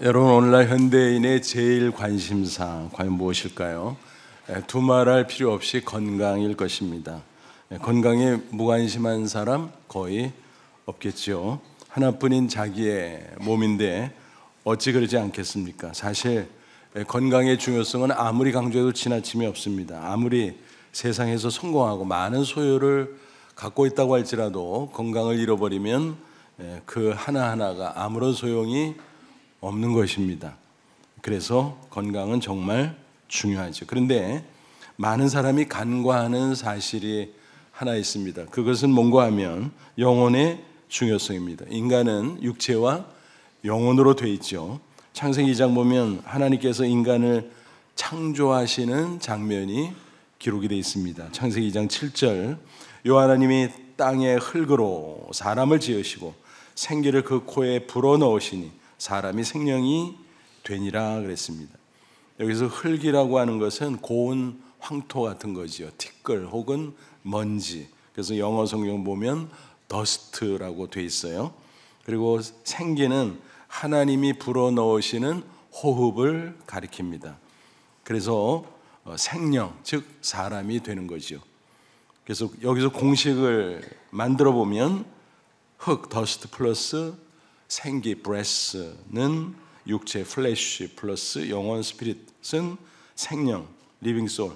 여러분, 오늘날 현대인의 제일 관심사 과연 무엇일까요? 두말할 필요 없이 건강일 것입니다. 건강에 무관심한 사람 거의 없겠죠. 하나뿐인 자기의 몸인데 어찌 그러지 않겠습니까? 사실 건강의 중요성은 아무리 강조해도 지나침이 없습니다. 아무리 세상에서 성공하고 많은 소유를 갖고 있다고 할지라도 건강을 잃어버리면 그 하나하나가 아무런 소용이 없는 것입니다. 그래서 건강은 정말 중요하죠. 그런데 많은 사람이 간과하는 사실이 하나 있습니다. 그것은 뭔가 하면 영혼의 중요성입니다. 인간은 육체와 영혼으로 되어 있죠. 창세기 2장 보면 하나님께서 인간을 창조하시는 장면이 기록이 되어 있습니다. 창세기 2장 7절, 여호와 하나님이 땅의 흙으로 사람을 지으시고 생기를 그 코에 불어넣으시니 사람이 생명이 되니라 그랬습니다. 여기서 흙이라고 하는 것은 고운 황토 같은 거지요. 티끌 혹은 먼지. 그래서 영어 성경 보면 더스트라고 돼 있어요. 그리고 생기는 하나님이 불어넣으시는 호흡을 가리킵니다. 그래서 생명, 즉 사람이 되는 거죠. 그래서 여기서 공식을 만들어 보면 흙, 더스트 플러스 생기, 브레스는 육체, 플래시 플러스 영혼, 스피릿은 생명, 리빙 소울,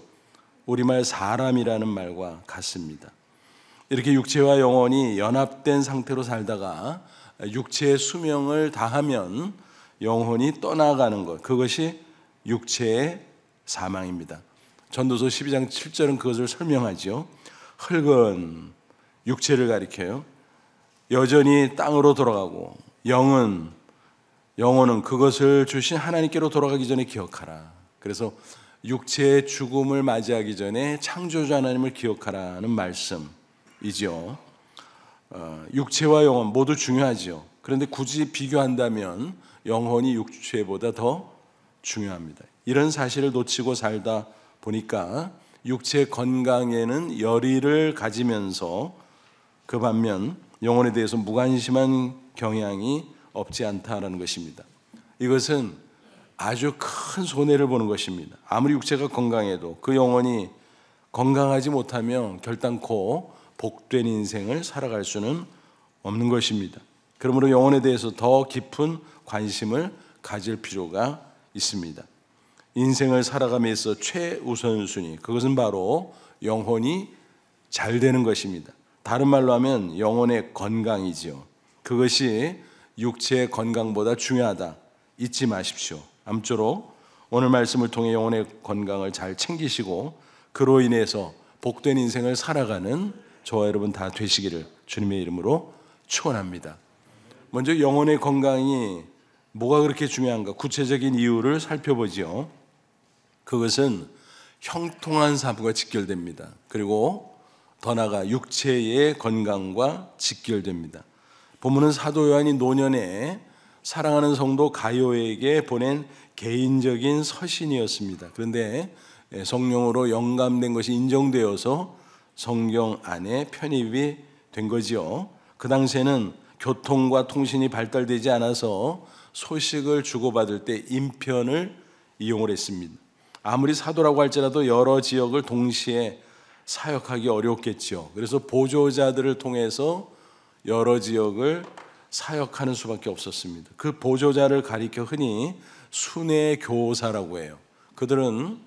우리말 사람이라는 말과 같습니다. 이렇게 육체와 영혼이 연합된 상태로 살다가 육체의 수명을 다하면 영혼이 떠나가는 것, 그것이 육체의 사망입니다. 전도서 12장 7절은 그것을 설명하죠. 흙은 육체를 가리켜요. 여전히 땅으로 돌아가고 영혼은 그것을 주신 하나님께로 돌아가기 전에 기억하라. 그래서 육체의 죽음을 맞이하기 전에 창조주 하나님을 기억하라는 말씀이죠. 육체와 영혼 모두 중요하죠. 그런데 굳이 비교한다면 영혼이 육체보다 더 중요합니다. 이런 사실을 놓치고 살다 보니까 육체 건강에는 열의를 가지면서 그 반면 영혼에 대해서 무관심한 경향이 없지 않다라는 것입니다. 이것은 아주 큰 손해를 보는 것입니다. 아무리 육체가 건강해도 그 영혼이 건강하지 못하면 결단코 복된 인생을 살아갈 수는 없는 것입니다. 그러므로 영혼에 대해서 더 깊은 관심을 가질 필요가 있습니다. 인생을 살아감에 있어 최우선순위, 그것은 바로 영혼이 잘 되는 것입니다. 다른 말로 하면 영혼의 건강이지요. 그것이 육체의 건강보다 중요하다. 잊지 마십시오. 아무쪼록 오늘 말씀을 통해 영혼의 건강을 잘 챙기시고 그로 인해서 복된 인생을 살아가는 저와 여러분 다 되시기를 주님의 이름으로 축원합니다. 먼저 영혼의 건강이 뭐가 그렇게 중요한가? 구체적인 이유를 살펴보죠. 그것은 형통한 사부가 직결됩니다. 그리고 더 나아가 육체의 건강과 직결됩니다. 본문은 사도 요한이 노년에 사랑하는 성도 가요에게 보낸 개인적인 서신이었습니다. 그런데 성령으로 영감된 것이 인정되어서 성경 안에 편입이 된 거지요. 그 당시에는 교통과 통신이 발달되지 않아서 소식을 주고받을 때 인편을 이용을 했습니다. 아무리 사도라고 할지라도 여러 지역을 동시에 사역하기 어렵겠죠. 그래서 보조자들을 통해서 여러 지역을 사역하는 수밖에 없었습니다. 그 보조자를 가리켜 흔히 순회교사라고 해요. 그들은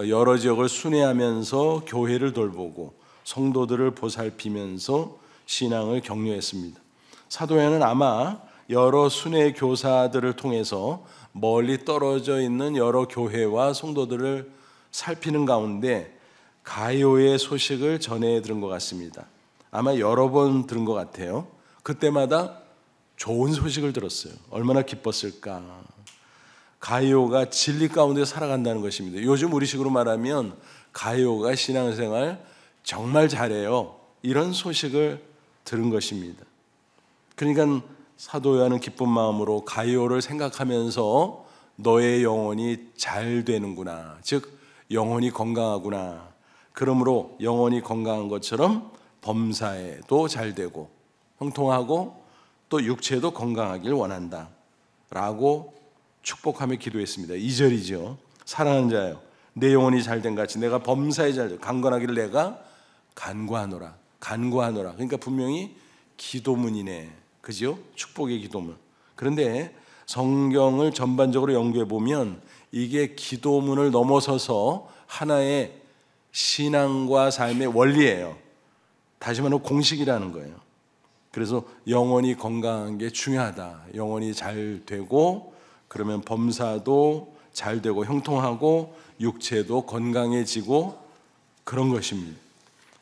여러 지역을 순회하면서 교회를 돌보고 성도들을 보살피면서 신앙을 격려했습니다. 사도 요한은 아마 여러 순회교사들을 통해서 멀리 떨어져 있는 여러 교회와 성도들을 살피는 가운데 가요의 소식을 전해 들은 것 같습니다. 아마 여러 번 들은 것 같아요. 그때마다 좋은 소식을 들었어요. 얼마나 기뻤을까. 가요가 진리 가운데 살아간다는 것입니다. 요즘 우리식으로 말하면 가요가 신앙생활 정말 잘해요. 이런 소식을 들은 것입니다. 그러니까 사도 요한은 기쁜 마음으로 가요를 생각하면서 너의 영혼이 잘 되는구나. 즉 영혼이 건강하구나. 그러므로 영혼이 건강한 것처럼 범사에도 잘 되고 형통하고 또 육체도 건강하길 원한다 라고 축복하며 기도했습니다. 2절이죠. 사랑하는 자여, 내 영혼이 잘된 같이 내가 범사에 잘되고 강건하기를 내가 간구하노라. 간구하노라. 그러니까 분명히 기도문이네. 그죠? 축복의 기도문. 그런데 성경을 전반적으로 연구해 보면 이게 기도문을 넘어서서 하나의 신앙과 삶의 원리예요. 다시 말하면 공식이라는 거예요. 그래서 영혼이 건강한 게 중요하다. 영혼이 잘 되고 그러면 범사도 잘 되고 형통하고 육체도 건강해지고 그런 것입니다.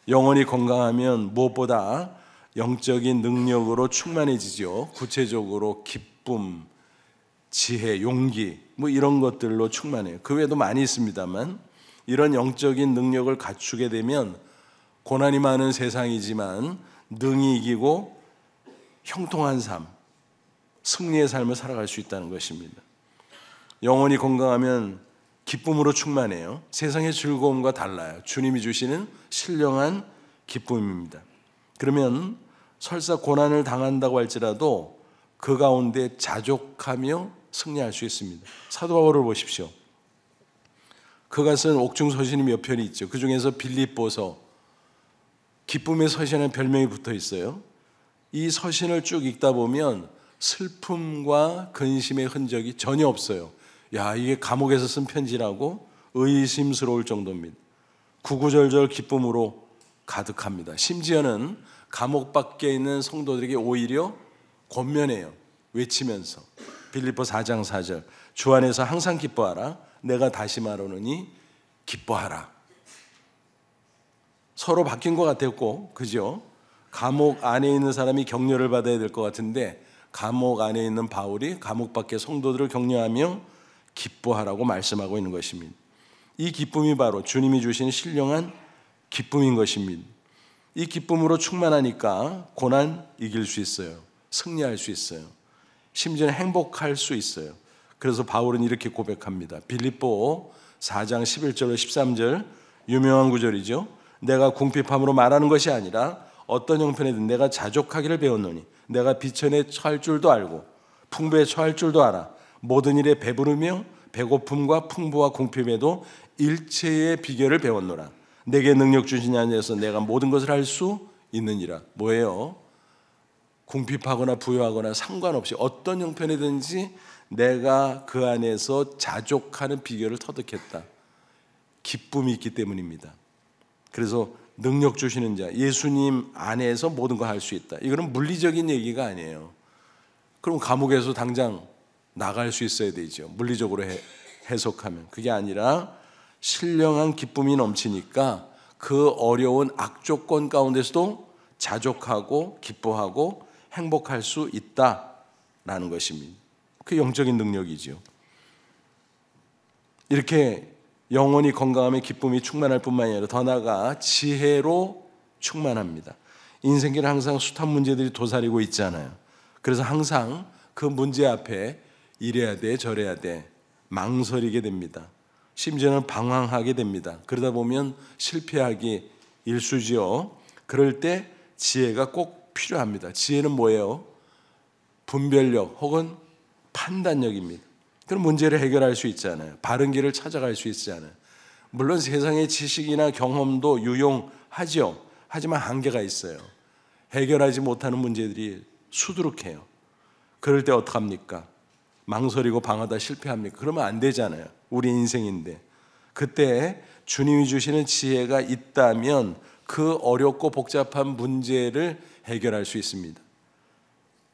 영혼이 건강하면 무엇보다 영적인 능력으로 충만해지죠. 구체적으로 기쁨, 지혜, 용기 뭐 이런 것들로 충만해요. 그 외에도 많이 있습니다만 이런 영적인 능력을 갖추게 되면 고난이 많은 세상이지만 능히 이기고 형통한 삶, 승리의 삶을 살아갈 수 있다는 것입니다. 영혼이 건강하면 기쁨으로 충만해요. 세상의 즐거움과 달라요. 주님이 주시는 신령한 기쁨입니다. 그러면 설사 고난을 당한다고 할지라도 그 가운데 자족하며 승리할 수 있습니다. 사도 바울을 보십시오. 그가 쓴 옥중서신이 몇 편이 있죠. 그 중에서 빌립보서, 기쁨의 서신이라는 별명이 붙어 있어요. 이 서신을 쭉 읽다 보면 슬픔과 근심의 흔적이 전혀 없어요. 야, 이게 감옥에서 쓴 편지라고 의심스러울 정도입니다. 구구절절 기쁨으로 가득합니다. 심지어는 감옥 밖에 있는 성도들에게 오히려 권면해요. 외치면서 빌립보 4장 4절 주 안에서 항상 기뻐하라. 내가 다시 말하노니 기뻐하라. 서로 바뀐 것 같았고, 그죠? 감옥 안에 있는 사람이 격려를 받아야 될 것 같은데 감옥 안에 있는 바울이 감옥 밖의 성도들을 격려하며 기뻐하라고 말씀하고 있는 것입니다. 이 기쁨이 바로 주님이 주신 신령한 기쁨인 것입니다. 이 기쁨으로 충만하니까 고난 이길 수 있어요. 승리할 수 있어요. 심지어 행복할 수 있어요. 그래서 바울은 이렇게 고백합니다. 빌립보 4장 11절 13절 유명한 구절이죠. 내가 궁핍함으로 말하는 것이 아니라 어떤 형편에든 내가 자족하기를 배웠노니 내가 비천에 처할 줄도 알고 풍부에 처할 줄도 알아. 모든 일에 배부르며 배고픔과 풍부와 궁핍에도 일체의 비결을 배웠노라. 내게 능력 주신 안에서 내가 모든 것을 할 수 있느니라. 뭐예요? 궁핍하거나 부유하거나 상관없이 어떤 형편이든지 내가 그 안에서 자족하는 비결을 터득했다. 기쁨이 있기 때문입니다. 그래서 능력 주시는 자, 예수님 안에서 모든 걸 할 수 있다. 이거는 물리적인 얘기가 아니에요. 그럼 감옥에서 당장 나갈 수 있어야 되죠. 물리적으로 해석하면. 그게 아니라 신령한 기쁨이 넘치니까 그 어려운 악조건 가운데서도 자족하고 기뻐하고 행복할 수 있다라는 것입니다. 그 영적인 능력이죠. 이렇게 영혼이 건강하며 기쁨이 충만할 뿐만 아니라 더 나아가 지혜로 충만합니다. 인생길은 항상 숱한 문제들이 도사리고 있잖아요. 그래서 항상 그 문제 앞에 이래야 돼 저래야 돼 망설이게 됩니다. 심지어는 방황하게 됩니다. 그러다 보면 실패하기 일쑤지요. 그럴 때 지혜가 꼭 필요합니다. 지혜는 뭐예요? 분별력 혹은 판단력입니다. 그럼 문제를 해결할 수 있잖아요. 바른 길을 찾아갈 수 있잖아요. 물론 세상의 지식이나 경험도 유용하죠. 하지만 한계가 있어요. 해결하지 못하는 문제들이 수두룩해요. 그럴 때 어떡합니까? 망설이고 방하다 실패합니까? 그러면 안 되잖아요. 우리 인생인데. 그때 주님이 주시는 지혜가 있다면 그 어렵고 복잡한 문제를 해결할 수 있습니다.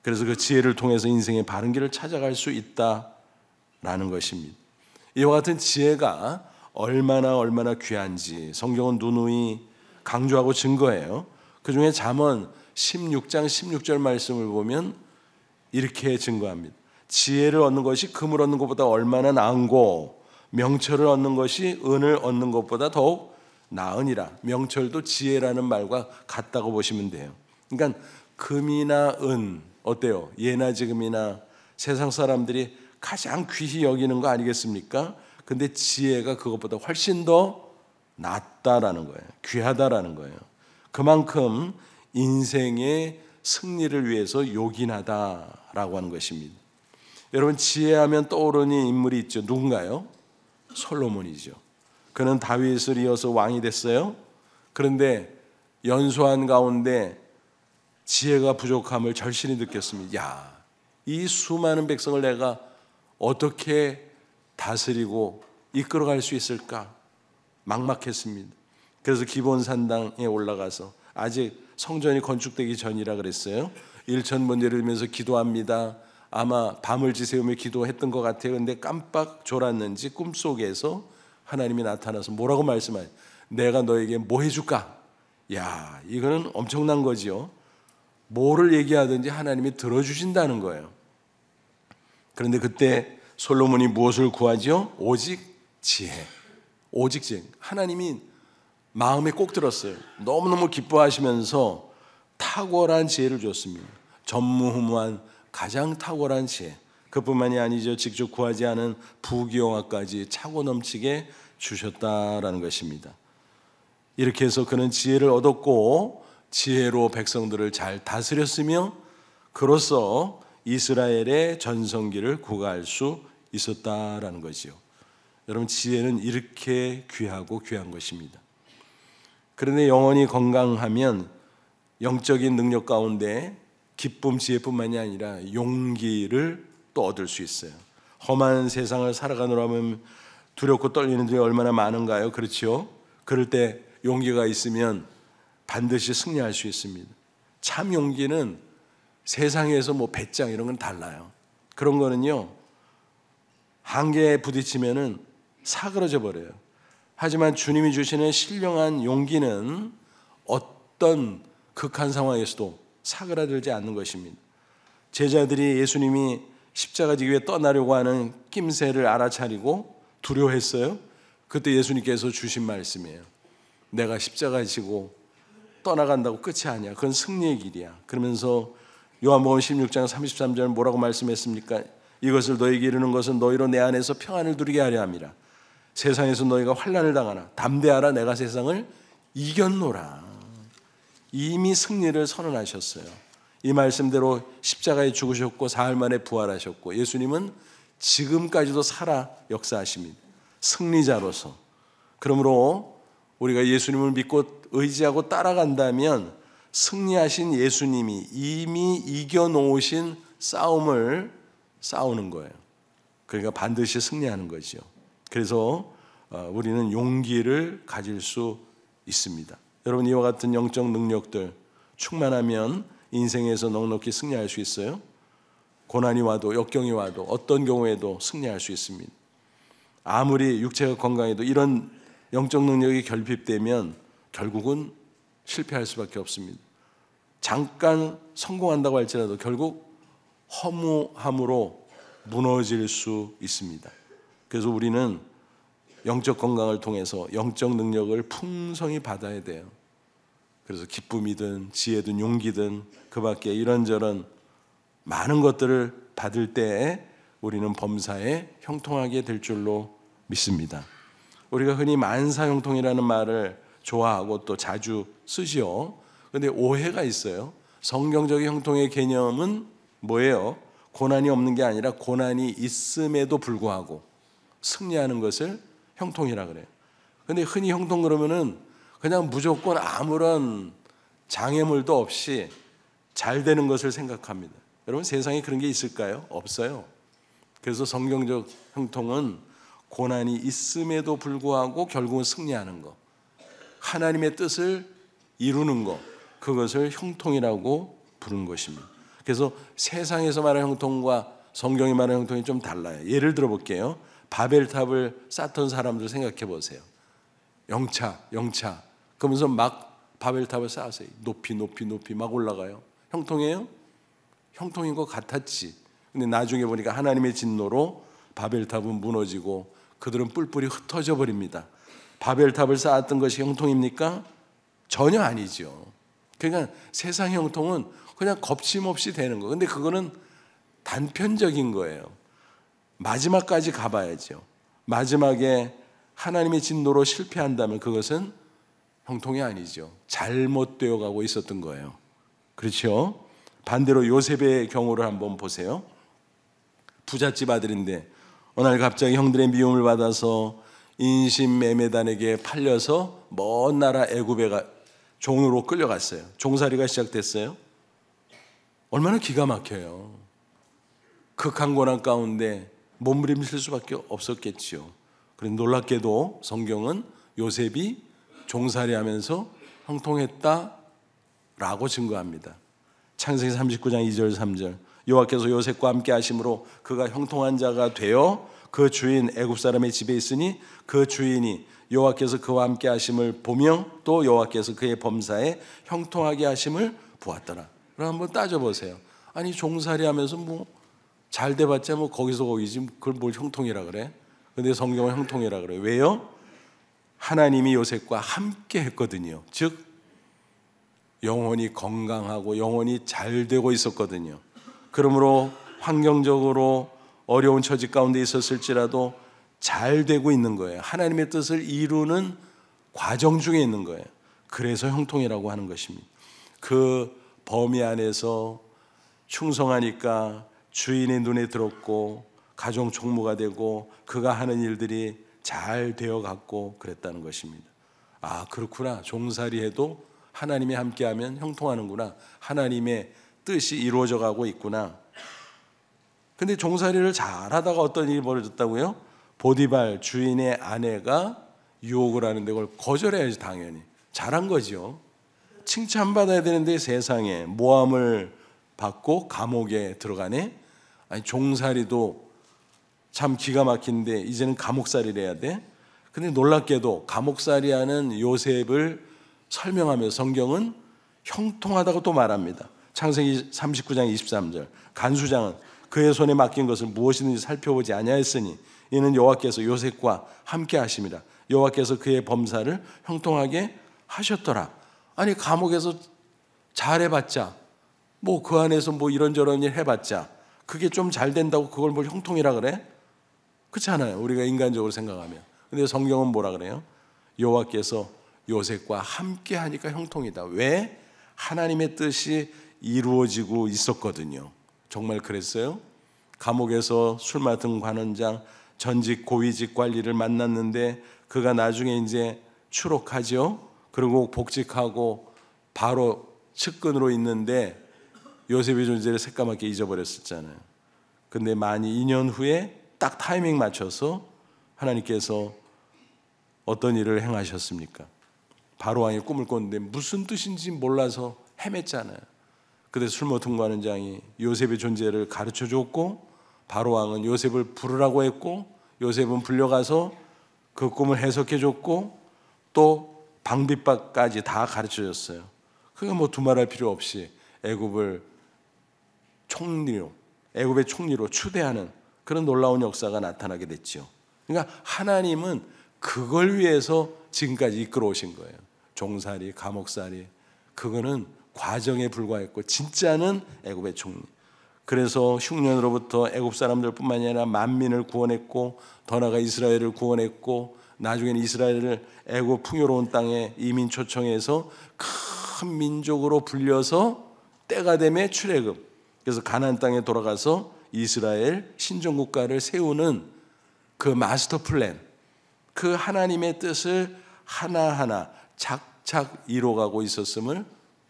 그래서 그 지혜를 통해서 인생의 바른 길을 찾아갈 수 있다라는 것입니다. 이와 같은 지혜가 얼마나 귀한지 성경은 누누이 강조하고 증거해요. 그 중에 잠언 16장 16절 말씀을 보면 이렇게 증거합니다. 지혜를 얻는 것이 금을 얻는 것보다 얼마나 나은고 명철을 얻는 것이 은을 얻는 것보다 더욱 나으니라. 명철도 지혜라는 말과 같다고 보시면 돼요. 그러니까 금이나 은 어때요? 예나 지금이나 세상 사람들이 가장 귀히 여기는 거 아니겠습니까? 근데 지혜가 그것보다 훨씬 더 낫다라는 거예요. 귀하다라는 거예요. 그만큼 인생의 승리를 위해서 요긴하다라고 하는 것입니다. 여러분, 지혜하면 떠오르는 인물이 있죠. 누군가요? 솔로몬이죠. 그는 다윗을 이어서 왕이 됐어요. 그런데 연소한 가운데 지혜가 부족함을 절실히 느꼈습니다. 야, 이 수많은 백성을 내가 어떻게 다스리고 이끌어갈 수 있을까? 막막했습니다. 그래서 기본산당에 올라가서, 아직 성전이 건축되기 전이라 그랬어요. 일천번제를 드리면서 기도합니다. 아마 밤을 지새우며 기도했던 것 같아요. 근데 깜빡 졸았는지 꿈속에서 하나님이 나타나서 뭐라고 말씀하세요? 내가 너에게 뭐 해줄까? 야, 이거는 엄청난 거지요. 뭐를 얘기하든지 하나님이 들어주신다는 거예요. 그런데 그때 솔로몬이 무엇을 구하죠? 오직 지혜. 오직 지혜. 하나님이 마음에 꼭 들었어요. 너무너무 기뻐하시면서 탁월한 지혜를 줬습니다. 전무후무한 가장 탁월한 지혜. 그뿐만이 아니죠. 직접 구하지 않은 부귀영화까지 차고 넘치게 주셨다라는 것입니다. 이렇게 해서 그는 지혜를 얻었고 지혜로 백성들을 잘 다스렸으며 그로써 이스라엘의 전성기를 구가할 수 있었다라는 것이요. 여러분, 지혜는 이렇게 귀하고 귀한 것입니다. 그런데 영혼이 건강하면 영적인 능력 가운데 기쁨, 지혜뿐만이 아니라 용기를 또 얻을 수 있어요. 험한 세상을 살아가느라 하면 두렵고 떨리는 일이 얼마나 많은가요? 그렇죠? 그럴 때 용기가 있으면 반드시 승리할 수 있습니다. 참 용기는 세상에서 뭐 배짱 이런 건 달라요. 그런 거는요, 한계에 부딪히면은 사그러져 버려요. 하지만 주님이 주시는 신령한 용기는 어떤 극한 상황에서도 사그라들지 않는 것입니다. 제자들이 예수님이 십자가 지기 위해 떠나려고 하는 낌새를 알아차리고 두려워했어요. 그때 예수님께서 주신 말씀이에요. 내가 십자가 지고 떠나간다고 끝이 아니야. 그건 승리의 길이야. 그러면서 요한복음 16장 33절 뭐라고 말씀했습니까? 이것을 너에게 이르는 것은 너희로 내 안에서 평안을 누리게 하려 함이라. 세상에서 너희가 환난을 당하나 담대하라, 내가 세상을 이겼노라. 이미 승리를 선언하셨어요. 이 말씀대로 십자가에 죽으셨고 사흘 만에 부활하셨고 예수님은 지금까지도 살아 역사하십니다. 승리자로서. 그러므로 우리가 예수님을 믿고 의지하고 따라간다면 승리하신 예수님이 이미 이겨놓으신 싸움을 싸우는 거예요. 그러니까 반드시 승리하는 거죠. 그래서 우리는 용기를 가질 수 있습니다. 여러분, 이와 같은 영적 능력들 충만하면 인생에서 넉넉히 승리할 수 있어요. 고난이 와도 역경이 와도 어떤 경우에도 승리할 수 있습니다. 아무리 육체가 건강해도 이런 영적 능력이 결핍되면 결국은 실패할 수밖에 없습니다. 잠깐 성공한다고 할지라도 결국 허무함으로 무너질 수 있습니다. 그래서 우리는 영적 건강을 통해서 영적 능력을 풍성히 받아야 돼요. 그래서 기쁨이든 지혜든 용기든 그 밖에 이런저런 많은 것들을 받을 때 우리는 범사에 형통하게 될 줄로 믿습니다. 우리가 흔히 만사형통이라는 말을 좋아하고 또 자주 쓰지요. 그런데 오해가 있어요. 성경적인 형통의 개념은 뭐예요? 고난이 없는 게 아니라 고난이 있음에도 불구하고 승리하는 것을 형통이라 그래요. 그런데 흔히 형통 그러면은 그냥 무조건 아무런 장애물도 없이 잘 되는 것을 생각합니다. 여러분, 세상에 그런 게 있을까요? 없어요. 그래서 성경적 형통은 고난이 있음에도 불구하고 결국은 승리하는 것, 하나님의 뜻을 이루는 것, 그것을 형통이라고 부르는 것입니다. 그래서 세상에서 말하는 형통과 성경이 말하는 형통이 좀 달라요. 예를 들어 볼게요. 바벨탑을 쌓던 사람들 생각해 보세요. 영차 그러면서 막 바벨탑을 쌓으세요. 높이 막 올라가요. 형통이에요? 형통인 것 같았지. 근데 나중에 보니까 하나님의 진노로 바벨탑은 무너지고 그들은 뿔뿔이 흩어져 버립니다. 바벨탑을 쌓았던 것이 형통입니까? 전혀 아니죠. 그러니까 세상 형통은 그냥 겁심없이 되는 거. 근데 그거는 단편적인 거예요. 마지막까지 가봐야죠. 마지막에 하나님의 진노로 실패한다면 그것은 형통이 아니죠. 잘못되어 가고 있었던 거예요. 그렇죠? 반대로 요셉의 경우를 한번 보세요. 부잣집 아들인데 어느 날 갑자기 형들의 미움을 받아서 인신매매단에게 팔려서 먼 나라 애굽에 종으로 끌려갔어요. 종살이가 시작됐어요. 얼마나 기가 막혀요. 극한 고난 가운데 몸부림칠 수밖에 없었겠지요. 그런데 놀랍게도 성경은 요셉이 종살이하면서 형통했다라고 증거합니다. 창세기 39장 2절 3절 여호와께서 요셉과 함께 하심으로 그가 형통한 자가 되어 그 주인 애굽 사람의 집에 있으니 그 주인이 여호와께서 그와 함께 하심을 보며 또 여호와께서 그의 범사에 형통하게 하심을 보았더라. 그럼 한번 따져보세요. 아니 종살이하면서 뭐 잘 돼봤자 뭐 거기서 거기지 그걸 뭘 형통이라 그래? 근데 성경은 형통이라 그래요. 왜요? 하나님이 요셉과 함께 했거든요. 즉 영혼이 건강하고 영혼이 잘 되고 있었거든요. 그러므로 환경적으로 어려운 처지 가운데 있었을지라도 잘 되고 있는 거예요. 하나님의 뜻을 이루는 과정 중에 있는 거예요. 그래서 형통이라고 하는 것입니다. 그 범위 안에서 충성하니까 주인의 눈에 들었고 가정 총무가 되고 그가 하는 일들이 잘 되어갔고 그랬다는 것입니다. 아, 그렇구나. 종살이해도 하나님이 함께하면 형통하는구나. 하나님의 뜻이 이루어져 가고 있구나. 근데 종살이를 잘하다가 어떤 일이 벌어졌다고요? 보디발 주인의 아내가 유혹을 하는데 그걸 거절해야지 당연히. 잘한 거죠. 칭찬받아야 되는데 세상에 모함을 받고 감옥에 들어가네. 아니 종살이도 참 기가 막힌데 이제는 감옥살이를 해야 돼. 근데 놀랍게도 감옥살이하는 요셉을 설명하며 성경은 형통하다고 또 말합니다. 창세기 39장 23절 간수장은 그의 손에 맡긴 것을 무엇이든지 살펴보지 아니하였으니 이는 여호와께서 요셉과 함께 하심이라. 여호와께서 그의 범사를 형통하게 하셨더라. 아니 감옥에서 잘해봤자 뭐 그 안에서 뭐 이런저런 일 해봤자 그게 좀 잘 된다고 그걸 뭘 형통이라 그래? 그렇지 않아요. 우리가 인간적으로 생각하면. 근데 성경은 뭐라 그래요? 여호와께서 요셉과 함께 하니까 형통이다. 왜? 하나님의 뜻이 이루어지고 있었거든요. 정말 그랬어요? 감옥에서 술 맡은 관원장 전직 고위직 관리를 만났는데 그가 나중에 이제 추록하죠. 그리고 복직하고 바로 측근으로 있는데 요셉의 존재를 새까맣게 잊어버렸었잖아요. 근데 만 2년 후에 딱 타이밍 맞춰서 하나님께서 어떤 일을 행하셨습니까? 바로왕이 꿈을 꿨는데 무슨 뜻인지 몰라서 헤맸잖아요. 그때 술 먹은 관원장이 요셉의 존재를 가르쳐 줬고 바로왕은 요셉을 부르라고 했고 요셉은 불려가서 그 꿈을 해석해 줬고 또 방비법까지 다 가르쳐 줬어요. 그게 뭐 두말할 필요 없이 애굽의 총리로 추대하는 그런 놀라운 역사가 나타나게 됐죠. 그러니까 하나님은 그걸 위해서 지금까지 이끌어 오신 거예요. 종살이, 감옥살이 그거는 과정에 불과했고 진짜는 애굽의 총리. 그래서 흉년으로부터 애굽 사람들뿐만 아니라 만민을 구원했고 더 나아가 이스라엘을 구원했고 나중에는 이스라엘을 애굽 풍요로운 땅에 이민 초청해서 큰 민족으로 불려서 때가 되매 출애굽. 그래서 가나안 땅에 돌아가서 이스라엘 신정국가를 세우는 그 마스터 플랜, 그 하나님의 뜻을 하나하나 착착 이뤄가고 있었음을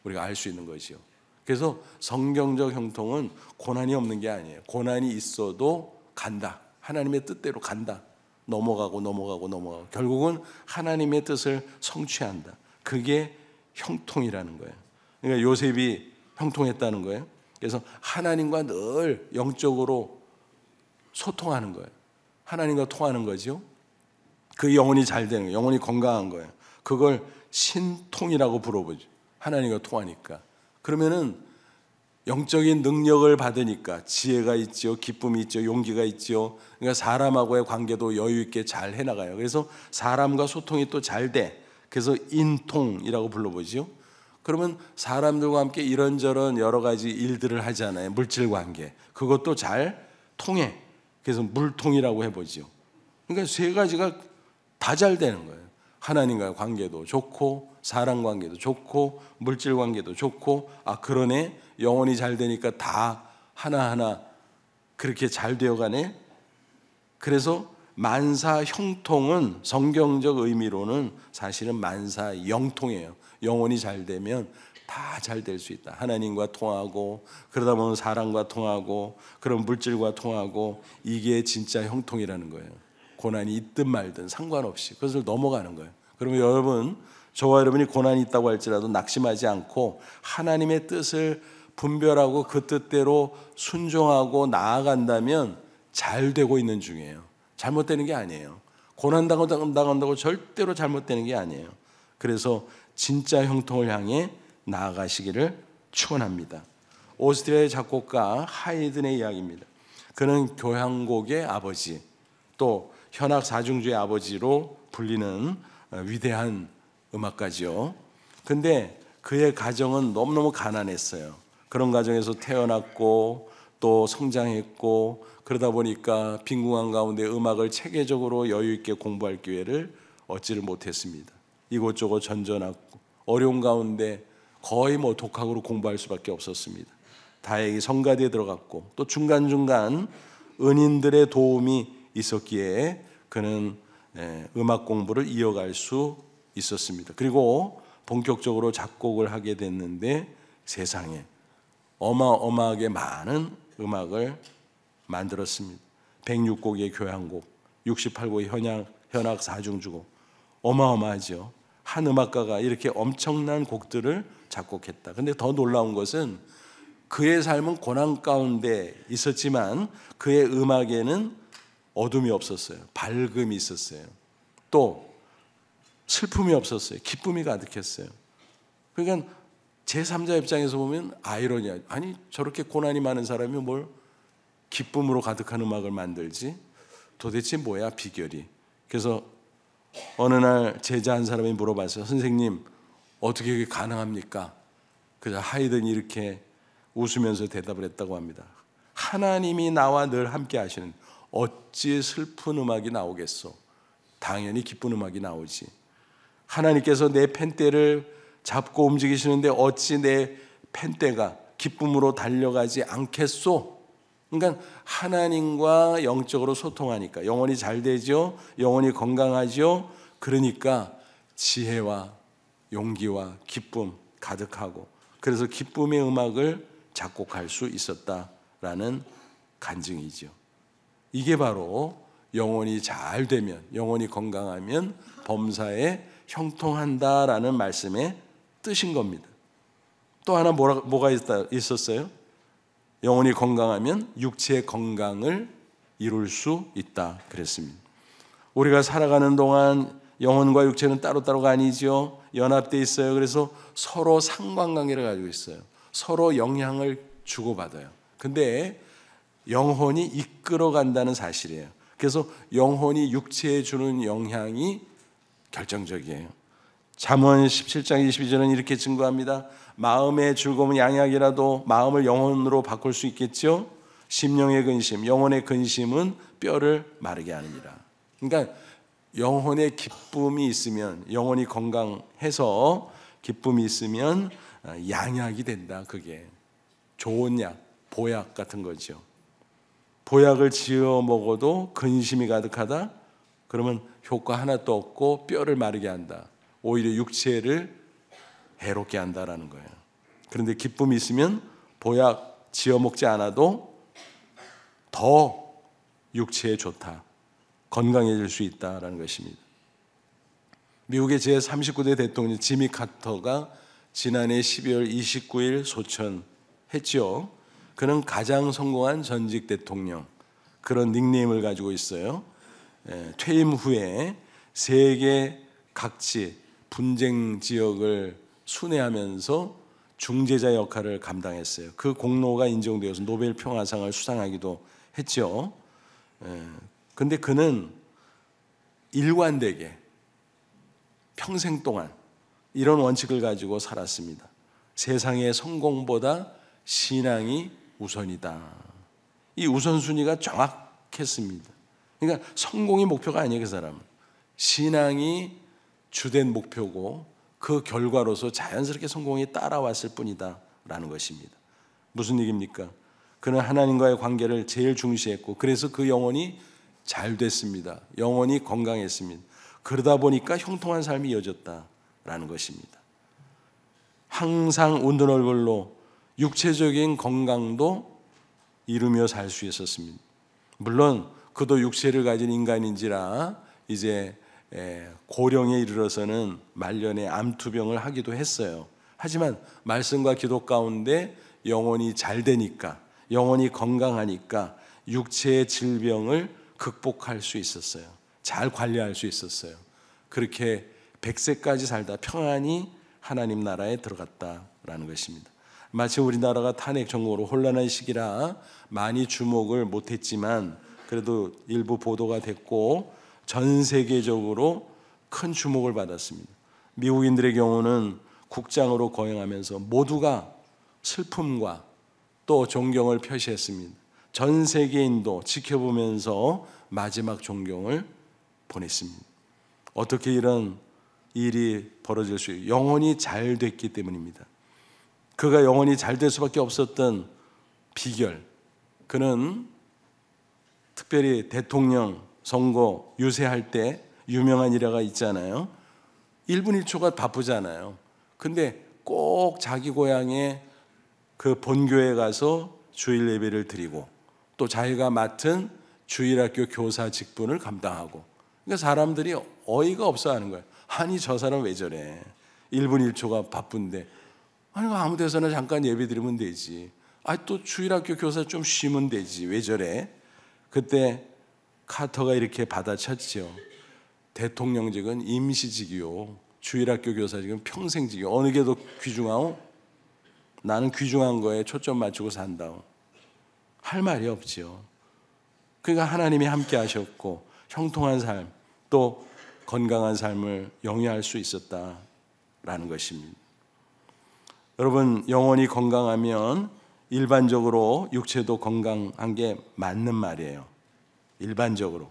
우리가 알 수 있는 거죠. 그래서 성경적 형통은 고난이 없는 게 아니에요. 고난이 있어도 간다. 하나님의 뜻대로 간다. 넘어가고 결국은 하나님의 뜻을 성취한다. 그게 형통이라는 거예요. 그러니까 요셉이 형통했다는 거예요. 그래서 하나님과 늘 영적으로 소통하는 거예요. 하나님과 통하는 거죠. 그 영혼이 잘 되는 거예요. 영혼이 건강한 거예요. 그걸 신통이라고 부르죠. 하나님과 통하니까. 그러면은 영적인 능력을 받으니까 지혜가 있죠, 기쁨이 있죠, 용기가 있죠. 그러니까 사람하고의 관계도 여유 있게 잘 해나가요. 그래서 사람과 소통이 또 잘 돼. 그래서 인통이라고 불러보죠. 그러면 사람들과 함께 이런저런 여러 가지 일들을 하잖아요. 물질 관계. 그것도 잘 통해. 그래서 물통이라고 해보죠. 그러니까 세 가지가 다 잘 되는 거예요. 하나님과의 관계도 좋고 사람 관계도 좋고 물질 관계도 좋고 그러네 영혼이 잘 되니까 다 하나하나 그렇게 잘 되어가네. 그래서 만사 형통은 성경적 의미로는 사실은 만사 영통이에요. 영혼이 잘 되면 다 잘 될 수 있다. 하나님과 통하고, 그러다 보면 사람과 통하고, 그런 물질과 통하고, 이게 진짜 형통이라는 거예요. 고난이 있든 말든 상관없이 그것을 넘어가는 거예요. 그러면 여러분, 저와 여러분이 고난이 있다고 할지라도 낙심하지 않고 하나님의 뜻을 분별하고 그 뜻대로 순종하고 나아간다면 잘 되고 있는 중이에요. 잘못되는 게 아니에요. 고난당한다고 절대로 잘못되는 게 아니에요. 그래서 진짜 형통을 향해 나아가시기를 축원합니다. 오스트리아의 작곡가 하이든의 이야기입니다. 그는 교향곡의 아버지, 또 현악 사중주의 아버지로 불리는 위대한 음악가죠. 근데 그의 가정은 너무너무 가난했어요. 그런 가정에서 태어났고 또 성장했고, 그러다 보니까 빈궁한 가운데 음악을 체계적으로 여유 있게 공부할 기회를 얻지를 못했습니다. 이곳저곳 전전하고 어려운 가운데 거의 독학으로 공부할 수밖에 없었습니다. 다행히 성가대에 들어갔고 또 중간중간 은인들의 도움이 있었기에 그는 음악 공부를 이어갈 수 있었습니다. 그리고 본격적으로 작곡을 하게 됐는데 세상에 어마어마하게 많은 음악을 만들었습니다. 106곡의 교향곡, 68곡의 현악 사중주곡, 어마어마하죠. 한 음악가가 이렇게 엄청난 곡들을 작곡했다. 근데 더 놀라운 것은 그의 삶은 고난 가운데 있었지만 그의 음악에는 어둠이 없었어요. 밝음이 있었어요. 또 슬픔이 없었어요. 기쁨이 가득했어요. 그러니까 제3자 입장에서 보면 아이러니야. 아니 저렇게 고난이 많은 사람이 뭘 기쁨으로 가득한 음악을 만들지? 도대체 뭐야 비결이? 그래서 어느 날 제자 한 사람이 물어봤어요. 선생님, 어떻게 그게 가능합니까? 그래서 하이든이 이렇게 웃으면서 대답을 했다고 합니다. 하나님이 나와 늘 함께 하시는, 어찌 슬픈 음악이 나오겠소? 당연히 기쁜 음악이 나오지. 하나님께서 내 펜대를 잡고 움직이시는데 어찌 내 펜대가 기쁨으로 달려가지 않겠소? 그러니까 하나님과 영적으로 소통하니까 영혼이 잘 되죠. 영혼이 건강하죠. 그러니까 지혜와 용기와 기쁨 가득하고, 그래서 기쁨의 음악을 작곡할 수 있었다라는 간증이죠. 이게 바로 영혼이 잘 되면, 영혼이 건강하면 범사에 형통한다라는 말씀의 뜻인 겁니다. 또 하나 뭐가 있었어요? 영혼이 건강하면 육체의 건강을 이룰 수 있다 그랬습니다. 우리가 살아가는 동안 영혼과 육체는 따로따로가 아니죠. 연합되어 있어요. 그래서 서로 상관관계를 가지고 있어요. 서로 영향을 주고받아요. 근데 영혼이 이끌어간다는 사실이에요. 그래서 영혼이 육체에 주는 영향이 결정적이에요. 잠언 17장 22절은 이렇게 증거합니다. 마음의 즐거움은 양약이라도 마음을 영혼으로 바꿀 수 있겠죠. 심령의 근심, 영혼의 근심은 뼈를 마르게 하느니라. 그러니까 영혼의 기쁨이 있으면, 영혼이 건강해서 기쁨이 있으면 양약이 된다. 그게 좋은 약, 보약 같은 거죠. 보약을 지어 먹어도 근심이 가득하다? 그러면 효과 하나도 없고 뼈를 마르게 한다. 오히려 육체를 해롭게 한다라는 거예요. 그런데 기쁨이 있으면 보약 지어 먹지 않아도 더 육체에 좋다. 건강해질 수 있다라는 것입니다. 미국의 제39대 대통령 지미 카터가 지난해 12월 29일 소천했죠. 그는 가장 성공한 전직 대통령, 그런 닉네임을 가지고 있어요. 퇴임 후에 세계 각지 분쟁 지역을 순회하면서 중재자 역할을 감당했어요. 그 공로가 인정되어서 노벨 평화상을 수상하기도 했죠. 근데 그는 일관되게 평생 동안 이런 원칙을 가지고 살았습니다. 세상의 성공보다 신앙이 우선이다. 이 우선순위가 정확했습니다. 그러니까 성공이 목표가 아니에요. 그 사람은 신앙이 주된 목표고 그 결과로서 자연스럽게 성공이 따라왔을 뿐이다 라는 것입니다. 무슨 얘기입니까? 그는 하나님과의 관계를 제일 중시했고 그래서 그 영혼이 잘 됐습니다. 영혼이 건강했습니다. 그러다 보니까 형통한 삶이 이어졌다라는 것입니다. 항상 웃는 얼굴로 육체적인 건강도 이루며 살 수 있었습니다. 물론 그도 육체를 가진 인간인지라 이제 고령에 이르러서는 말년에 암투병을 하기도 했어요. 하지만 말씀과 기도 가운데 영혼이 잘 되니까, 영혼이 건강하니까 육체의 질병을 극복할 수 있었어요. 잘 관리할 수 있었어요. 그렇게 100세까지 살다 평안히 하나님 나라에 들어갔다라는 것입니다. 마치 우리나라가 탄핵 전국으로 혼란한 시기라 많이 주목을 못했지만 그래도 일부 보도가 됐고 전 세계적으로 큰 주목을 받았습니다. 미국인들의 경우는 국장으로 거행하면서 모두가 슬픔과 또 존경을 표시했습니다. 전 세계인도 지켜보면서 마지막 존경을 보냈습니다. 어떻게 이런 일이 벌어질 수 있어요? 영혼이 잘 됐기 때문입니다. 그가 영혼이 잘 될 수밖에 없었던 비결, 그는 특별히 대통령 선거 유세할 때 유명한 일화가 있잖아요. 1분 1초가 바쁘잖아요. 근데 꼭 자기 고향에 그 본교에 가서 주일 예배를 드리고 또 자기가 맡은 주일학교 교사 직분을 감당하고, 그러니까 사람들이 어이가 없어 하는 거예요. 아니 저 사람 왜 저래? 1분 1초가 바쁜데 아니 아무 데서나 잠깐 예배 드리면 되지. 또 주일학교 교사 좀 쉬면 되지. 왜 저래? 그때 카터가 이렇게 받아쳤죠. 대통령직은 임시직이요, 주일학교 교사직은 평생직이요. 어느 게 더 귀중하오? 나는 귀중한 거에 초점 맞추고 산다오. 할 말이 없지요. 그러니까 하나님이 함께 하셨고 형통한 삶 또 건강한 삶을 영위할 수 있었다라는 것입니다. 여러분, 영혼이 건강하면 일반적으로 육체도 건강한 게 맞는 말이에요. 일반적으로.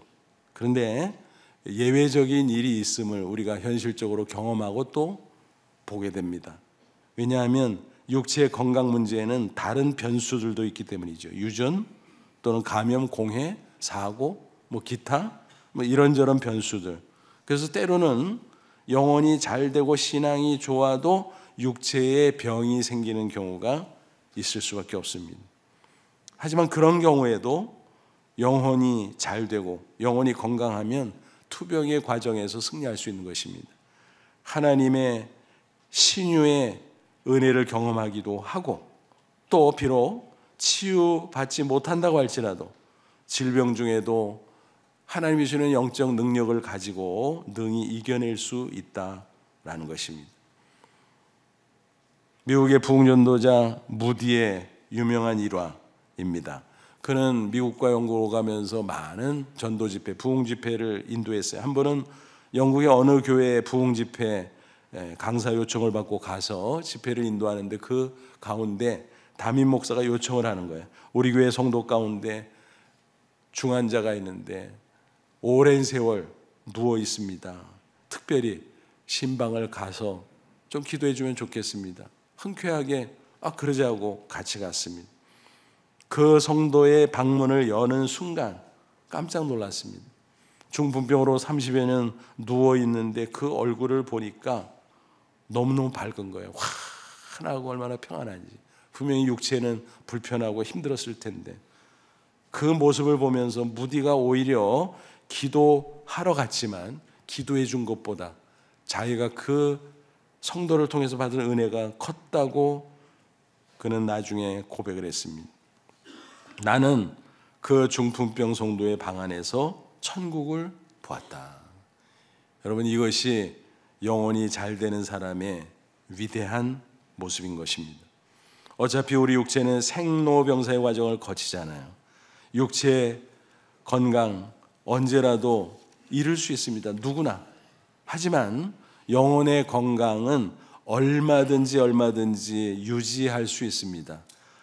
그런데 예외적인 일이 있음을 우리가 현실적으로 경험하고 또 보게 됩니다. 왜냐하면 육체의 건강 문제에는 다른 변수들도 있기 때문이죠. 유전 또는 감염, 공해, 사고, 기타 이런저런 변수들. 그래서 때로는 영혼이 잘 되고 신앙이 좋아도 육체에 병이 생기는 경우가 있을 수밖에 없습니다. 하지만 그런 경우에도 영혼이 잘 되고 영혼이 건강하면 투병의 과정에서 승리할 수 있는 것입니다. 하나님의 신유의 은혜를 경험하기도 하고 또 비록 치유받지 못한다고 할지라도 질병 중에도 하나님이 주시는 영적 능력을 가지고 능히 이겨낼 수 있다라는 것입니다. 미국의 부흥전도자 무디의 유명한 일화입니다. 그는 미국과 영국으로 가면서 많은 전도 집회, 부흥 집회를 인도했어요. 한 번은 영국의 어느 교회에 부흥 집회 강사 요청을 받고 가서 집회를 인도하는데 그 가운데 담임 목사가 요청을 하는 거예요. 우리 교회 성도 가운데 중환자가 있는데 오랜 세월 누워 있습니다. 특별히 신방을 가서 좀 기도해 주면 좋겠습니다. 흔쾌하게 그러자고 같이 갔습니다. 그 성도의 방문을 여는 순간 깜짝 놀랐습니다. 중풍병으로 30여 년 누워 있는데 그 얼굴을 보니까 너무너무 밝은 거예요. 환하고 얼마나 평안한지. 분명히 육체는 불편하고 힘들었을 텐데 그 모습을 보면서 무디가 오히려 기도하러 갔지만 기도해 준 것보다 자기가 그 성도를 통해서 받은 은혜가 컸다고 그는 나중에 고백을 했습니다. 나는 그 중풍병 성도의 방 안에서 천국을 보았다. 여러분, 이것이 영혼이 잘 되는 사람의 위대한 모습인 것입니다. 어차피 우리 육체는 생로병사의 과정을 거치잖아요. 육체 건강 언제라도 잃을 수 있습니다. 누구나. 하지만 영혼의 건강은 얼마든지 유지할 수 있습니다.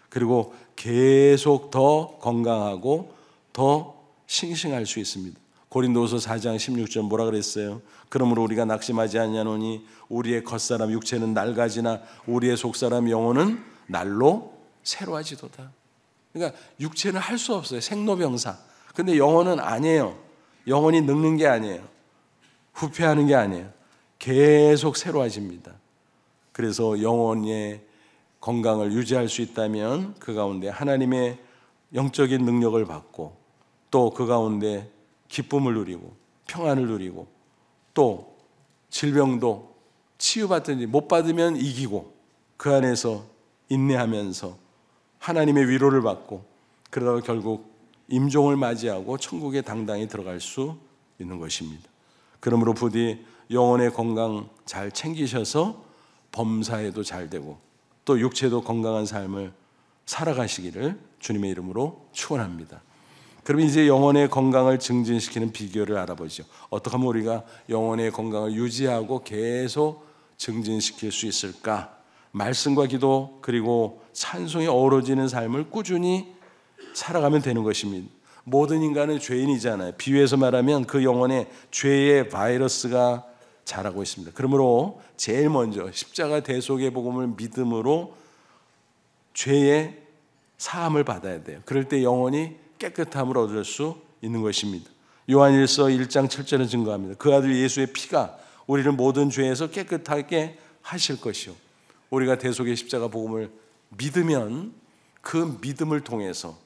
그리고 계속 더 건강하고 더 싱싱할 수 있습니다. 고린도서 4장 16절 뭐라 그랬어요? 그러므로 우리가 낙심하지 아니하노니 우리의 겉사람 육체는 낡아지나 우리의 속사람 영혼은 날로 새로워지도다. 그러니까 육체는 할 수 없어요. 생로병사. 근데 영혼은 아니에요. 영혼이 늙는 게 아니에요. 후퇴하는 게 아니에요. 계속 새로워집니다. 그래서 영혼의 건강을 유지할 수 있다면 그 가운데 하나님의 영적인 능력을 받고 또 그 가운데 기쁨을 누리고 평안을 누리고 또 질병도 치유받든지 못 받으면 이기고 그 안에서 인내하면서 하나님의 위로를 받고 그러다가 결국 임종을 맞이하고 천국에 당당히 들어갈 수 있는 것입니다. 그러므로 부디 영혼의 건강 잘 챙기셔서 범사에도 잘 되고 또 육체도 건강한 삶을 살아가시기를 주님의 이름으로 축원합니다. 그럼 이제 영혼의 건강을 증진시키는 비결을 알아보죠. 어떻게 하면 우리가 영혼의 건강을 유지하고 계속 증진시킬 수 있을까? 말씀과 기도 그리고 찬송이 어우러지는 삶을 꾸준히 살아가면 되는 것입니다. 모든 인간은 죄인이잖아요. 비유해서 말하면 그 영혼에 죄의 바이러스가 자라고 있습니다. 그러므로 제일 먼저 십자가 대속의 복음을 믿음으로 죄의 사함을 받아야 돼요. 그럴 때 영혼이 깨끗함을 얻을 수 있는 것입니다. 요한일서 1장 7절은 증거합니다. 그 아들 예수의 피가 우리를 모든 죄에서 깨끗하게 하실 것이요. 우리가 대속의 십자가 복음을 믿으면 그 믿음을 통해서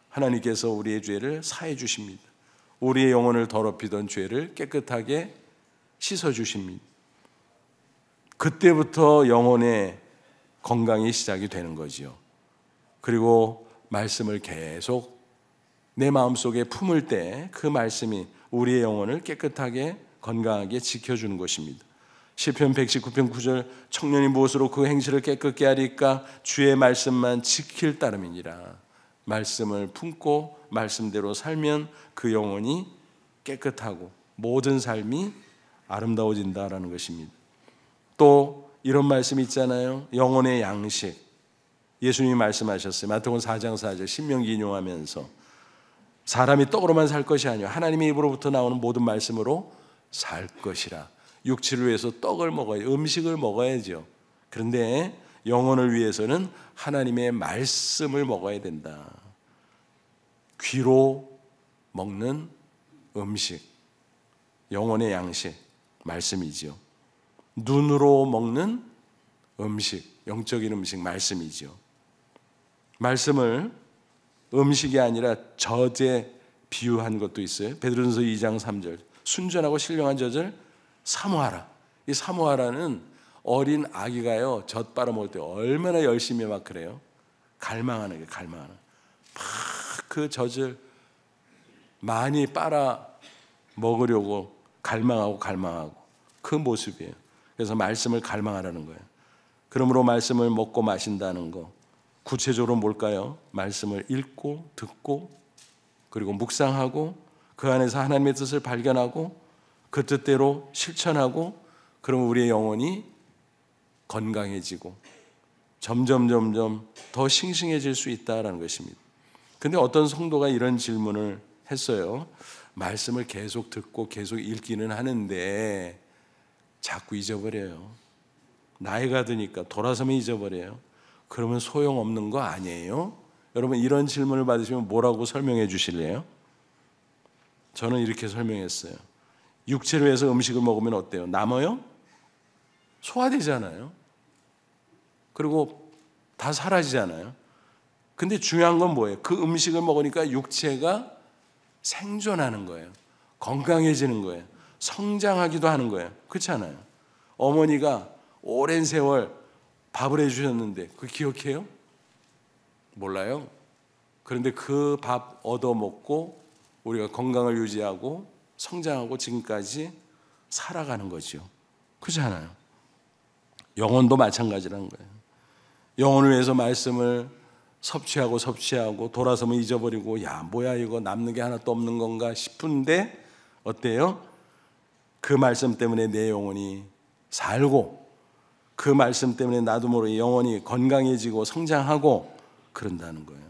하나님께서 우리의 죄를 사해 주십니다. 우리의 영혼을 더럽히던 죄를 깨끗하게 씻어 주십니다. 그때부터 영혼의 건강이 시작이 되는 거지요. 그리고 말씀을 계속 내 마음속에 품을 때 그 말씀이 우리의 영혼을 깨끗하게 건강하게 지켜주는 것입니다. 시편 119편 9절 청년이 무엇으로 그 행실을 깨끗게 하리까 주의 말씀만 지킬 따름이니라. 말씀을 품고 말씀대로 살면 그 영혼이 깨끗하고 모든 삶이 아름다워진다라는 것입니다. 또 이런 말씀 있잖아요. 영혼의 양식. 예수님이 말씀하셨어요. 마태복음 4장 4절 신명기 인용하면서 사람이 떡으로만 살 것이 아니요 하나님의 입으로부터 나오는 모든 말씀으로 살 것이라. 육체를 위해서 떡을 먹어야 음식을 먹어야죠. 그런데 영혼을 위해서는 하나님의 말씀을 먹어야 된다. 귀로 먹는 음식, 영혼의 양식, 말씀이죠. 눈으로 먹는 음식, 영적인 음식, 말씀이죠. 말씀을 음식이 아니라 젖에 비유한 것도 있어요. 베드로전서 2장 3절 순전하고 신령한 젖을 사모하라. 이 사모하라는 어린 아기가요 젖 빨아먹을 때 얼마나 열심히 막 그래요. 갈망하는 거예요. 갈망하는. 막 그 젖을 많이 빨아 먹으려고 갈망하고 그 모습이에요. 그래서 말씀을 갈망하라는 거예요. 그러므로 말씀을 먹고 마신다는 거 구체적으로 뭘까요? 말씀을 읽고 듣고 그리고 묵상하고 그 안에서 하나님의 뜻을 발견하고 그 뜻대로 실천하고 그러면 우리의 영혼이 건강해지고 점점 더 싱싱해질 수 있다는 것입니다. 그런데 어떤 성도가 이런 질문을 했어요. 말씀을 계속 듣고 계속 읽기는 하는데 자꾸 잊어버려요. 나이가 드니까 돌아서면 잊어버려요. 그러면 소용없는 거 아니에요? 여러분 이런 질문을 받으시면 뭐라고 설명해 주실래요? 저는 이렇게 설명했어요. 육체로 해서 음식을 먹으면 어때요? 남아요? 소화되잖아요. 그리고 다 사라지잖아요. 근데 중요한 건 뭐예요? 그 음식을 먹으니까 육체가 생존하는 거예요. 건강해지는 거예요. 성장하기도 하는 거예요. 그렇지 않아요? 어머니가 오랜 세월 밥을 해주셨는데 그걸 기억해요? 몰라요. 그런데 그 밥 얻어먹고 우리가 건강을 유지하고 성장하고 지금까지 살아가는 거죠. 그렇지 않아요? 영혼도 마찬가지라는 거예요. 영혼을 위해서 말씀을 섭취하고 돌아서면 잊어버리고 야 뭐야 이거 남는 게 하나도 없는 건가 싶은데 어때요? 그 말씀 때문에 내 영혼이 살고 그 말씀 때문에 나도 모르게 영혼이 건강해지고 성장하고 그런다는 거예요.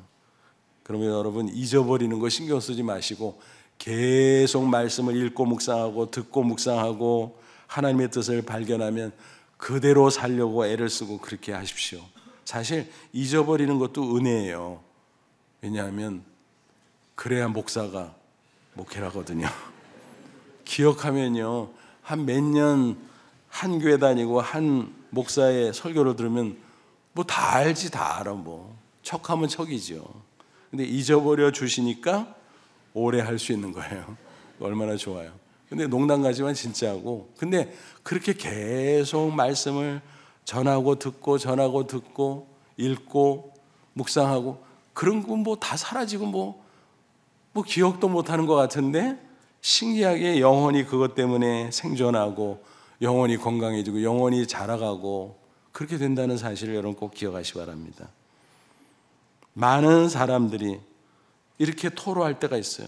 그러면 여러분 잊어버리는 거 신경 쓰지 마시고 계속 말씀을 읽고 묵상하고 듣고 묵상하고 하나님의 뜻을 발견하면 그대로 살려고 애를 쓰고 그렇게 하십시오. 사실 잊어버리는 것도 은혜예요. 왜냐하면 그래야 목사가 목회를 하거든요. 기억하면요, 한 몇 년 한 교회 다니고 한 목사의 설교를 들으면 뭐 다 알지, 다 알아. 뭐 척하면 척이죠. 근데 잊어버려 주시니까 오래 할 수 있는 거예요. 얼마나 좋아요. 근데 농담 가지만 진짜고, 근데 그렇게 계속 말씀을 전하고 듣고 읽고 묵상하고 그런 건 뭐 다 사라지고 뭐 기억도 못 하는 것 같은데, 신기하게 영혼이 그것 때문에 생존하고 영혼이 건강해지고 영혼이 자라가고 그렇게 된다는 사실을 여러분 꼭 기억하시기 바랍니다. 많은 사람들이 이렇게 토로할 때가 있어요.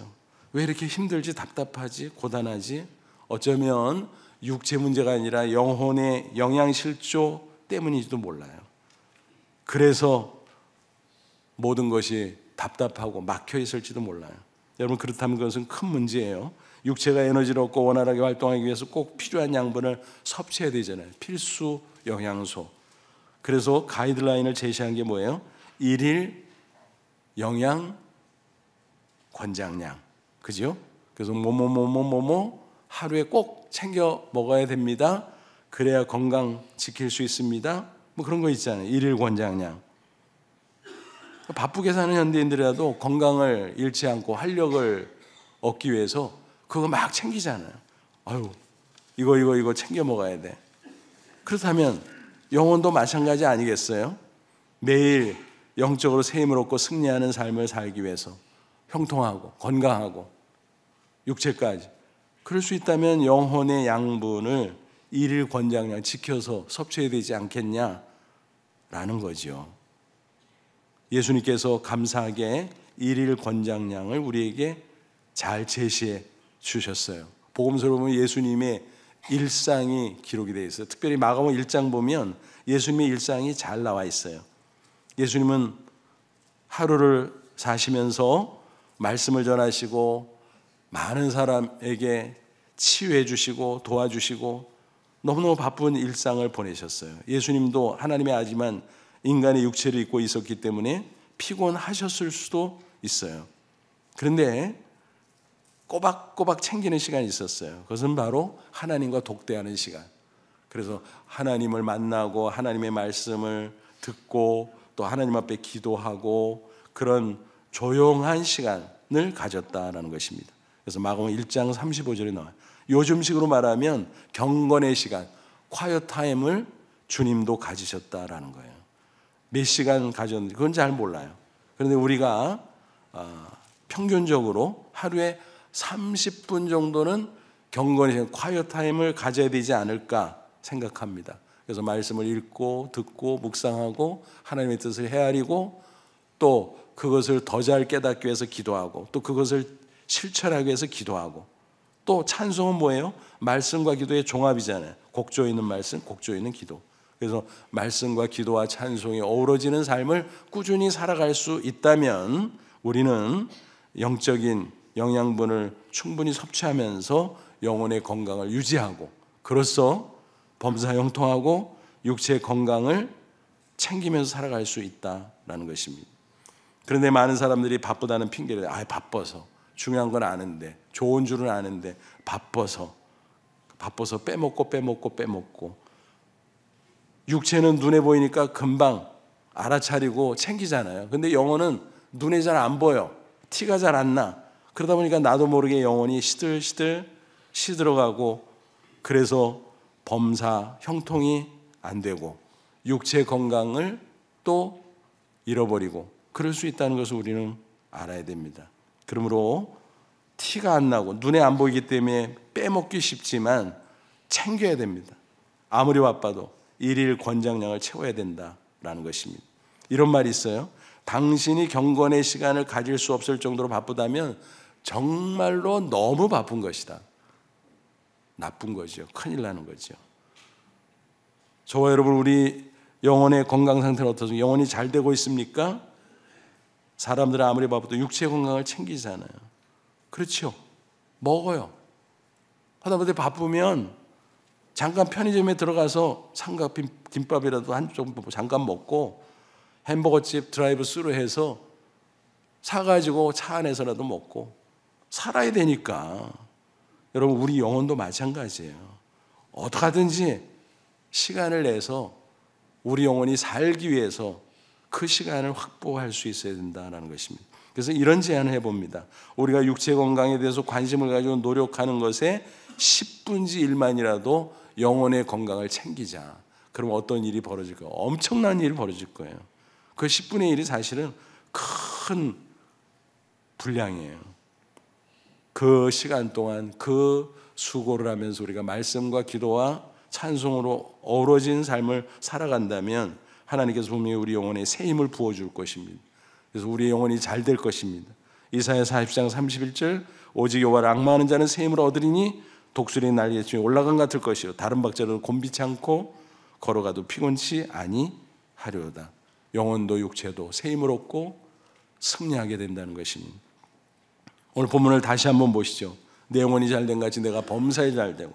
왜 이렇게 힘들지, 답답하지, 고단하지? 어쩌면 육체 문제가 아니라 영혼의 영양실조 때문인지도 몰라요. 그래서 모든 것이 답답하고 막혀 있을지도 몰라요. 여러분, 그렇다면 그것은 큰 문제예요. 육체가 에너지를 얻고 원활하게 활동하기 위해서 꼭 필요한 양분을 섭취해야 되잖아요. 필수 영양소. 그래서 가이드라인을 제시한 게 뭐예요? 1일 영양 권장량. 그죠? 그래서 하루에 꼭 챙겨 먹어야 됩니다. 그래야 건강 지킬 수 있습니다. 뭐 그런 거 있잖아요. 1일 권장량. 바쁘게 사는 현대인들이라도 건강을 잃지 않고 활력을 얻기 위해서 그거 막 챙기잖아요. 아유, 이거 챙겨 먹어야 돼. 그렇다면 영혼도 마찬가지 아니겠어요? 매일 영적으로 새 힘을 얻고 승리하는 삶을 살기 위해서 형통하고 건강하고 육체까지, 그럴 수 있다면 영혼의 양분을 1일 권장량 지켜서 섭취해야 되지 않겠냐라는 거죠. 예수님께서 감사하게 1일 권장량을 우리에게 잘 제시해 주셨어요. 복음서를 보면 예수님의 일상이 기록이 되어 있어요. 특별히 마가복음 1장 보면 예수님의 일상이 잘 나와 있어요. 예수님은 하루를 사시면서 말씀을 전하시고 많은 사람에게 치유해 주시고 도와주시고 너무너무 바쁜 일상을 보내셨어요. 예수님도 하나님의 아지만 인간의 육체를 입고 있었기 때문에 피곤하셨을 수도 있어요. 그런데 꼬박꼬박 챙기는 시간이 있었어요. 그것은 바로 하나님과 독대하는 시간. 그래서 하나님을 만나고 하나님의 말씀을 듣고 또 하나님 앞에 기도하고 그런 조용한 시간을 가졌다라는 것입니다. 그래서 마가복음 1장 35절에 나와요. 요즘식으로 말하면 경건의 시간, quiet time을 주님도 가지셨다라는 거예요. 몇 시간 가졌는지 그건 잘 몰라요. 그런데 우리가 평균적으로 하루에 30분 정도는 경건의 시간, quiet time을 가져야 되지 않을까 생각합니다. 그래서 말씀을 읽고 듣고 묵상하고 하나님의 뜻을 헤아리고 또 그것을 더 잘 깨닫기 위해서 기도하고 또 그것을 실천하기 위해서 기도하고 또 찬송은 뭐예요? 말씀과 기도의 종합이잖아요. 곡조 있는 말씀, 곡조 있는 기도. 그래서 말씀과 기도와 찬송이 어우러지는 삶을 꾸준히 살아갈 수 있다면 우리는 영적인 영양분을 충분히 섭취하면서 영혼의 건강을 유지하고 그로써 범사 형통하고 육체의 건강을 챙기면서 살아갈 수 있다라는 것입니다. 그런데 많은 사람들이 바쁘다는 핑계를 바빠서, 중요한 건 아는데, 좋은 줄은 아는데 바빠서 빼먹고 육체는 눈에 보이니까 금방 알아차리고 챙기잖아요. 근데 영혼은 눈에 잘 안 보여. 티가 잘 안 나. 그러다 보니까 나도 모르게 영혼이 시들시들 시들어가고 그래서 범사 형통이 안 되고 육체 건강을 또 잃어버리고 그럴 수 있다는 것을 우리는 알아야 됩니다. 그러므로 티가 안 나고 눈에 안 보이기 때문에 빼먹기 쉽지만 챙겨야 됩니다. 아무리 바빠도 1일 권장량을 채워야 된다라는 것입니다. 이런 말이 있어요. 당신이 경건의 시간을 가질 수 없을 정도로 바쁘다면 정말로 너무 바쁜 것이다. 나쁜 거죠. 큰일 나는 거죠. 저와 여러분, 우리 영혼의 건강 상태는 어떻습니까? 영혼이 잘 되고 있습니까? 사람들은 아무리 바빠도 육체 건강을 챙기잖아요. 그렇죠. 먹어요. 하다못해 바쁘면 잠깐 편의점에 들어가서 삼각김밥이라도 한 쪽 잠깐 먹고 햄버거집 드라이브 스루 해서 사가지고 차 안에서라도 먹고 살아야 되니까. 여러분, 우리 영혼도 마찬가지예요. 어떻게 하든지 시간을 내서 우리 영혼이 살기 위해서 그 시간을 확보할 수 있어야 된다는 것입니다. 그래서 이런 제안을 해봅니다. 우리가 육체 건강에 대해서 관심을 가지고 노력하는 것에 10분지 1만이라도 영혼의 건강을 챙기자. 그럼 어떤 일이 벌어질까요? 엄청난 일이 벌어질 거예요. 그 10분의 1이 사실은 큰 분량이에요. 그 시간 동안 그 수고를 하면서 우리가 말씀과 기도와 찬송으로 어우러진 삶을 살아간다면 하나님께서 분명히 우리 영혼에 새 힘을 부어줄 것입니다. 그래서 우리 영혼이 잘 될 것입니다. 이사야 40장 31절 오직 여호와를 앙망하는 자는 새 힘을 얻으리니 독수리 날개 중에 올라간 같을 것이요 다른 박자로 곤비치 않고 걸어가도 피곤치 아니하려다. 영혼도 육체도 새 힘을 얻고 승리하게 된다는 것입니다. 오늘 본문을 다시 한번 보시죠. 내 영혼이 잘된 같이 내가 범사에 잘되고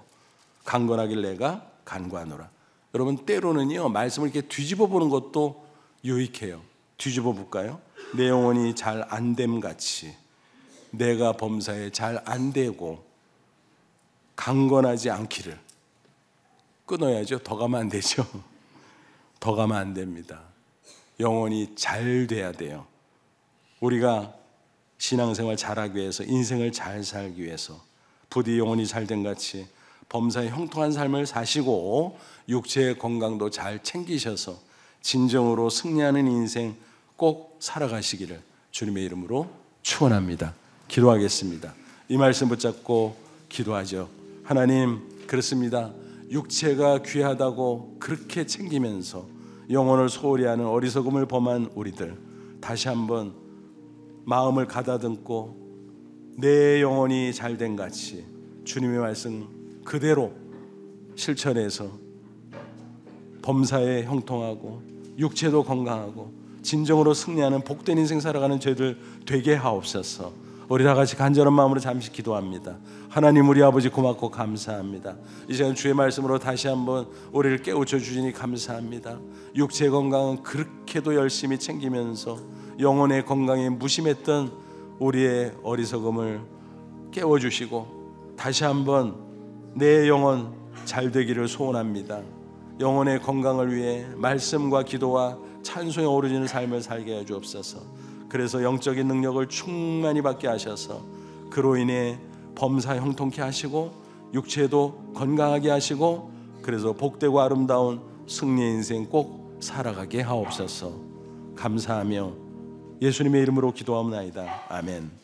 강건하길 내가 간구하노라. 여러분, 때로는요 말씀을 이렇게 뒤집어 보는 것도 유익해요. 뒤집어 볼까요? 내 영혼이 잘 안됨 같이 내가 범사에 잘 안되고 강건하지 않기를. 끊어야죠. 더 가면 안 되죠. 더 가면 안 됩니다. 영혼이 잘 돼야 돼요. 우리가 신앙생활 잘하기 위해서, 인생을 잘 살기 위해서 부디 영혼이 잘된 같이 범사에 형통한 삶을 사시고 육체의 건강도 잘 챙기셔서 진정으로 승리하는 인생 꼭 살아가시기를 주님의 이름으로 축원합니다. 기도하겠습니다. 이 말씀 붙잡고 기도하죠. 하나님, 그렇습니다. 육체가 귀하다고 그렇게 챙기면서 영혼을 소홀히 하는 어리석음을 범한 우리들, 다시 한번 마음을 가다듬고 내 영혼이 잘된 같이 주님의 말씀 그대로 실천해서 범사에 형통하고 육체도 건강하고 진정으로 승리하는 복된 인생 살아가는 저희들 되게 하옵소서. 우리 다 같이 간절한 마음으로 잠시 기도합니다. 하나님, 우리 아버지 고맙고 감사합니다. 이 시간 주의 말씀으로 다시 한번 우리를 깨우쳐 주시니 감사합니다. 육체 건강은 그렇게도 열심히 챙기면서 영혼의 건강에 무심했던 우리의 어리석음을 깨워주시고 다시 한번 내 영혼 잘 되기를 소원합니다. 영혼의 건강을 위해 말씀과 기도와 찬송에 오르지는 삶을 살게 해 주옵소서. 그래서 영적인 능력을 충만히 받게 하셔서 그로 인해 범사 형통케 하시고 육체도 건강하게 하시고 그래서 복되고 아름다운 승리의 인생 꼭 살아가게 하옵소서. 감사하며 예수님의 이름으로 기도하옵나이다. 아멘.